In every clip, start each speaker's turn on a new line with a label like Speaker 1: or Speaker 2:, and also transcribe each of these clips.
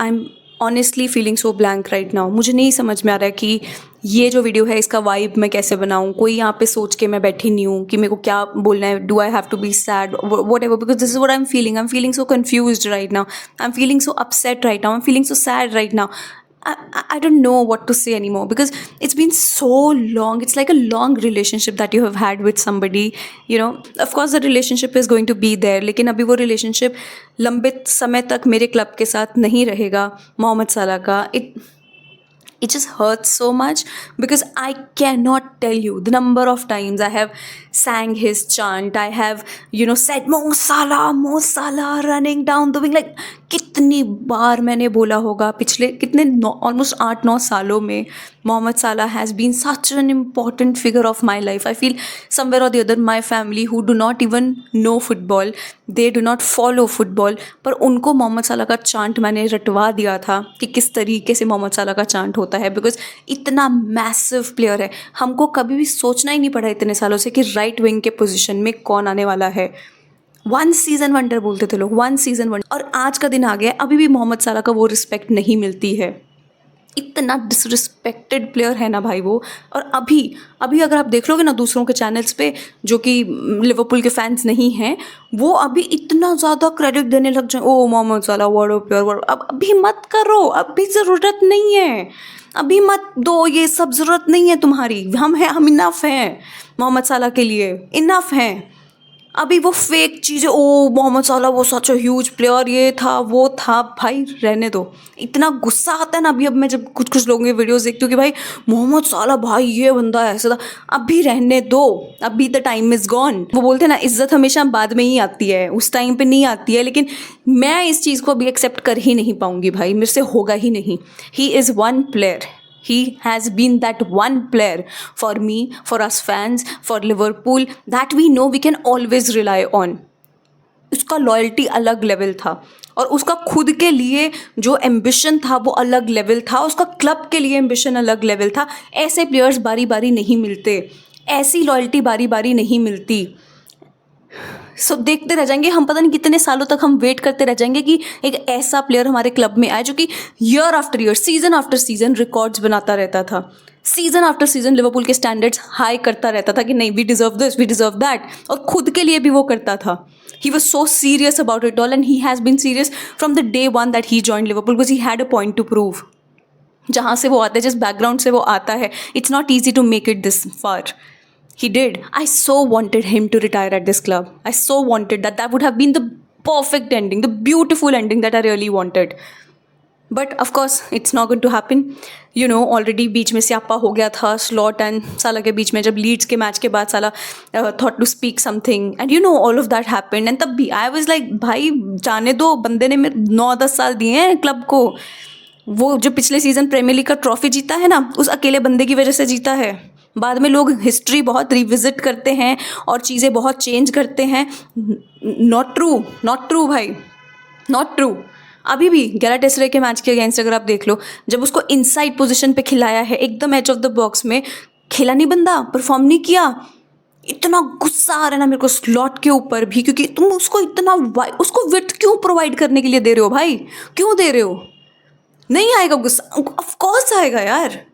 Speaker 1: I am honestly feeling so blank right now. मुझे नहीं समझ में आ रहा है कि ये जो वीडियो है इसका वाइब मैं कैसे बनाऊँ। कोई यहाँ पे सोच के मैं बैठी नहीं हूँ कि मेरे को क्या बोलना है। Do I have to be sad whatever, because this is what I am feeling so confuse right now, I am feeling so upset right now, I am feeling so sad right now. I don't know what to say anymore because it's been so long. It's like a long relationship that you have had with somebody, you know. Of course the relationship is going to be there, लेकिन अभी वो relationship लंबे समय तक मेरे club के साथ नहीं रहेगा मोहम्मद साला का. It just hurts so much because I cannot tell you the number of times I have sang his chant. I have, said Mo Salah running down the wing. Like कितनी बार मैंने बोला होगा पिछले कितने ऑलमोस्ट 8-9 सालों में. Mohamed Salah has been such an important figure of my life. I feel somewhere or the other my family who do not even know football, they do not follow football, पर उनको मोहम्मद साला का chant मैंने रटवा दिया था कि किस तरीके से मोहम्मद साला का चांट होता है. बिकॉज इतना मैसिव प्लेयर है, हमको कभी भी सोचना ही नहीं पड़ा इतने सालों से कि राइट विंग के पोजीशन में कौन आने वाला है. 1 सीज़न वंडर बोलते थे लोग, 1 सीज़न वंडर. और आज का दिन आ गया, अभी भी मोहम्मद साला का वो रिस्पेक्ट नहीं मिलती है. इतना डिसरिस्पेक्टेड प्लेयर है ना भाई वो. और अभी अगर आप देख लोगे ना दूसरों के चैनल्स पे जो कि लिवरपूल के फैंस नहीं हैं, वो अभी इतना ज़्यादा क्रेडिट देने लग जाए. ओ मोहम्मद साला वर्ल्ड प्लेयर, अब अभी मत करो, अभी ज़रूरत नहीं है, अभी मत दो, ये सब ज़रूरत नहीं है तुम्हारी. हम इनफ हैं मोहम्मद साला के लिए, इनफ हैं. अभी वो फेक चीज़ें, ओ मोहम्मद साला वो सच ह्यूज प्लेयर, ये था वो था, भाई रहने दो. इतना गुस्सा आता है ना अब मैं जब कुछ लोगों के वीडियोस देखती हूँ कि भाई मोहम्मद साला भाई ये बंदा ऐसा था. अभी रहने दो, अभी द टाइम इज़ गॉन. वो बोलते हैं ना इज्जत हमेशा बाद में ही आती है, उस टाइम पे नहीं आती है. लेकिन मैं इस चीज़ को अभी एक्सेप्ट कर ही नहीं पाऊँगी भाई, मेरे से होगा ही नहीं. He is one player. He has been that one player for me, for us fans, for Liverpool, that we know we can always rely on. उसका लॉयल्टी अलग लेवल था और उसका खुद के लिए जो एम्बिशन था वो अलग लेवल था, उसका क्लब के लिए एम्बिशन अलग लेवल था. ऐसे प्लेयर्स बारी बारी नहीं मिलते, ऐसी लॉयल्टी बारी बारी नहीं मिलती. सो देखते रह जाएंगे हम, पता नहीं कितने सालों तक हम वेट करते रह जाएंगे कि एक ऐसा प्लेयर हमारे क्लब में आए जो कि year after year, season after season records बनाता रहता था. सीजन आफ्टर सीजन लिवरपूल के स्टैंडर्ड्स हाई करता रहता था कि नहीं we deserve this, we deserve that. और खुद के लिए भी वो करता था. He was so serious about it all and he has been serious from the day one that he join Liverpool because he had a point to prove. जहाँ से वो आता है, जिस बैकग्राउंड से वो आता है, it's not easy to make it this far. He did. I so wanted him to retire at this club. I so wanted that. That would have been the perfect ending, the beautiful ending that I really wanted. But of course, it's not going to happen. Already बीच में स्यापा हो गया था slot and साला के बीच में, जब Leeds के मैच के बाद साला thought to speak something and all of that happened. And तब भी I was like भाई जाने दो, बंदे ने मेरे 9-10 साल दिए हैं क्लब को. वो जो पिछले सीज़न प्रीमियर लीग का ट्रॉफी जीता है ना, उस अकेले बंदे की वजह से जीता है. बाद में लोग हिस्ट्री बहुत रिविजिट करते हैं और चीज़ें बहुत चेंज करते हैं. नॉट ट्रू भाई, नॉट ट्रू. अभी भी गैलाटासराय के मैच के अगेंस्ट अगर आप देख लो, जब उसको इनसाइड पोजीशन पे खिलाया है एकदम एज ऑफ द बॉक्स में, खेला नहीं बंदा, परफॉर्म नहीं किया. इतना गुस्सा आ रहा है ना मेरे को स्लॉट के ऊपर भी, क्योंकि तुम उसको विड्थ क्यों प्रोवाइड करने के लिए दे रहे हो भाई, क्यों दे रहे हो. नहीं आएगा गुस्सा, ऑफ कोर्स आएगा यार.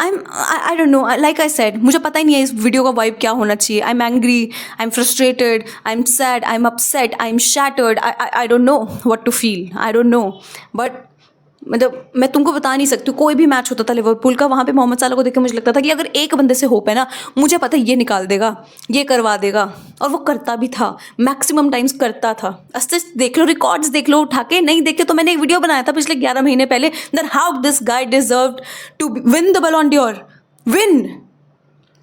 Speaker 1: I don't know, like I said, मुझे पता ही नहीं है इस वीडियो का वाइब क्या होना चाहिए. I'm angry, I'm frustrated, I'm sad, I'm upset, I'm shattered. I don't know what to feel. I don't know. But मतलब मैं तुमको बता नहीं सकती. कोई भी मैच होता था लिवरपूल का, वहाँ पे मोहम्मद साला को देख के मुझे लगता था कि अगर एक बंदे से होप है ना, मुझे पता है ये निकाल देगा, ये करवा देगा. और वो करता भी था, मैक्सिमम टाइम्स करता था. अस्ते देख लो, रिकॉर्ड्स देख लो उठा के. नहीं देखे तो मैंने एक वीडियो बनाया था पिछले 11 महीने पहले, that how this guy deserved to win the Ballon d'Or.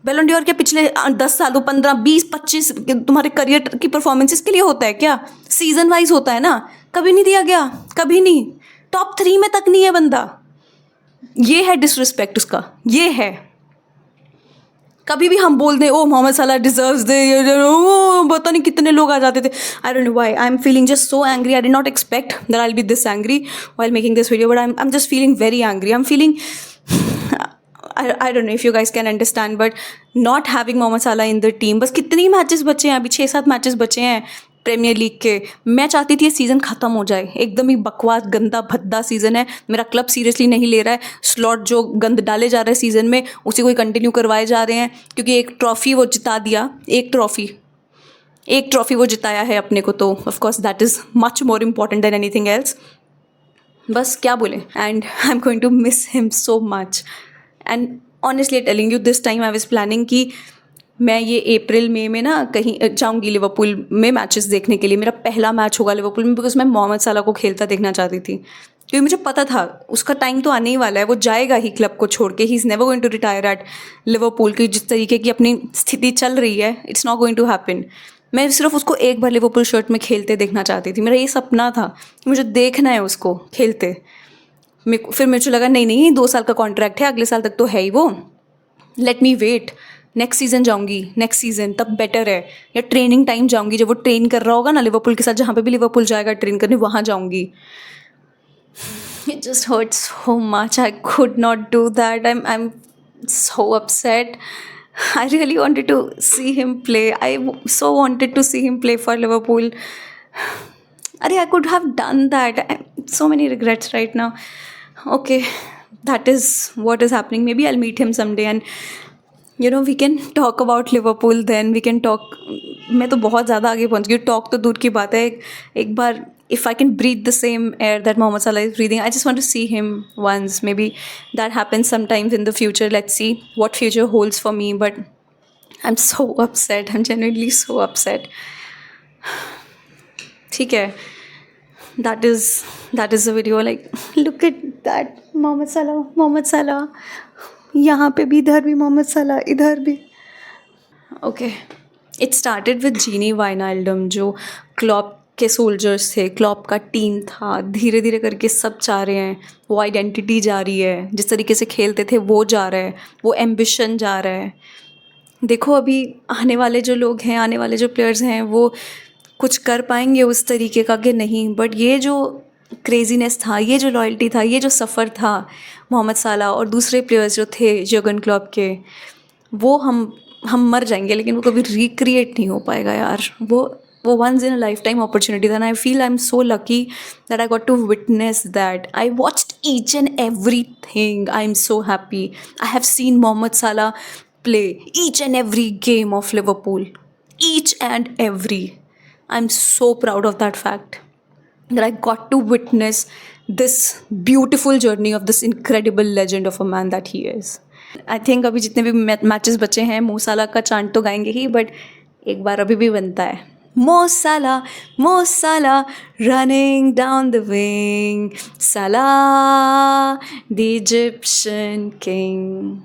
Speaker 1: Ballon d'Or के पिछले 10 सालों 15 20 25 तुम्हारे करियर की परफॉर्मेंसेस के लिए होता है क्या? सीजन वाइज होता है ना. कभी नहीं दिया गया, कभी नहीं. टॉप 3 में तक नहीं है बंदा. ये है डिसरिस्पेक्ट उसका, ये है. कभी भी हम बोल दें ओ मोहम्मद साला डिजर्व्स दे, पता नहीं कितने लोग आ जाते थे. I don't know why I am feeling just so angry. I did not expect that I will be this angry while making this video, but I am just feeling very angry. I am feeling I don't know if you guys can understand, but not having Mohamed Salah in the team. बस कितनी matches बचे हैं अभी, 6-7 matches बचे हैं. Premiere league के। मैं चाहती थी ये सीज़न ख़त्म हो जाए, एकदम ही बकवास गंदा भद्दा सीज़न है, मेरा क्लब सीरियसली नहीं ले रहा है, स्लॉट जो गंद डाले जा रहे हैं सीज़न में उसी को ही कंटिन्यू करवाए जा रहे हैं, क्योंकि एक ट्रॉफ़ी वो जिता दिया, एक ट्रॉफ़ी वो जिताया है अपने को, तो of course that is much more important than anything else. बस क्या बोले, and I am going to miss him so much. And honestly telling you, this time I was planning कि मैं ये अप्रैल मई में ना कहीं जाऊंगी लिवरपूल में मैचेस देखने के लिए। मेरा पहला मैच होगा लिवरपूल में, बिकॉज मैं मोहम्मद सलाह को खेलता देखना चाहती थी, क्योंकि मुझे पता था उसका टाइम तो आने ही वाला है, वो जाएगा ही क्लब को छोड़ के। He is never going to retire at Liverpool की जिस तरीके की अपनी स्थिति चल रही है, it's not going to happen. मैं सिर्फ उसको एक बार लिवरपूल शर्ट में खेलते देखना चाहती थी, मेरा ये सपना था कि मुझे देखना है उसको खेलते। फिर मेरे को लगा नहीं 2 साल का कॉन्ट्रैक्ट है, अगले साल तक तो है ही वो, let me wait, next season जाऊंगी, नेक्स्ट सीज़न तब बेटर है, या ट्रेनिंग टाइम जाऊंगी जब वो ट्रेन कर रहा होगा ना लिवरपूल के साथ, जहाँ पे भी लिवरपूल जाएगा ट्रेन करने वहाँ जाऊंगी। It just hurts so much. I could not do that. I'm so upset. I really wanted to see him play. So wanted to see him play for Liverpool. Arey, I could have done that. So many regrets right now. Okay, that is what is happening. Maybe I'll meet him someday and we can talk about Liverpool then. We can talk. मैं तो बहुत ज़्यादा आगे पहुँच गई, talk तो दूर की बात है। एक बार if I can breathe the same air that Mohamed Salah is breathing, I just want to see him once. Maybe that happens sometimes in the future. Let's see what future holds for me. But I'm so upset. I'm genuinely so upset. ठीक है, that is the video. Like, look at that, Mohamed Salah. यहाँ पे भी, इधर भी मोहम्मद सलाह, इधर भी। ओके, इट स्टार्टेड विद जीनी वाइनाल्डम, जो क्लॉप के सोल्जर्स थे, क्लॉप का टीम था। धीरे धीरे करके सब जा रहे हैं, वो आइडेंटिटी जा रही है, जिस तरीके से खेलते थे वो जा रहा है, वो एम्बिशन जा रहा है। देखो अभी आने वाले जो लोग हैं, आने वाले जो प्लेयर्स हैं, वो कुछ कर पाएंगे उस तरीके का कि नहीं, बट ये जो क्रेजीनेस था, ये जो लॉयल्टी था, ये जो सफ़र था मोहम्मद साला और दूसरे प्लेयर्स जो थे जर्गन क्लॉप के, वो हम मर जाएंगे, लेकिन वो कभी रिक्रिएट नहीं हो पाएगा यार। वो once in a life time opportunity था, and I feel I am so lucky that I got to witness that. I watched each and every thing. I am so happy. I have seen Mohamed Salah play each and every game of Liverpool, each and every. I'm so proud of that fact that I got to witness this beautiful journey of this incredible legend of a man that he is. I think अभी जितने भी matches बचे हैं, मो साला का chant तो गाएंगे ही, बट एक बार अभी भी बनता है, Mo Salah running down the wing, Salah the Egyptian king.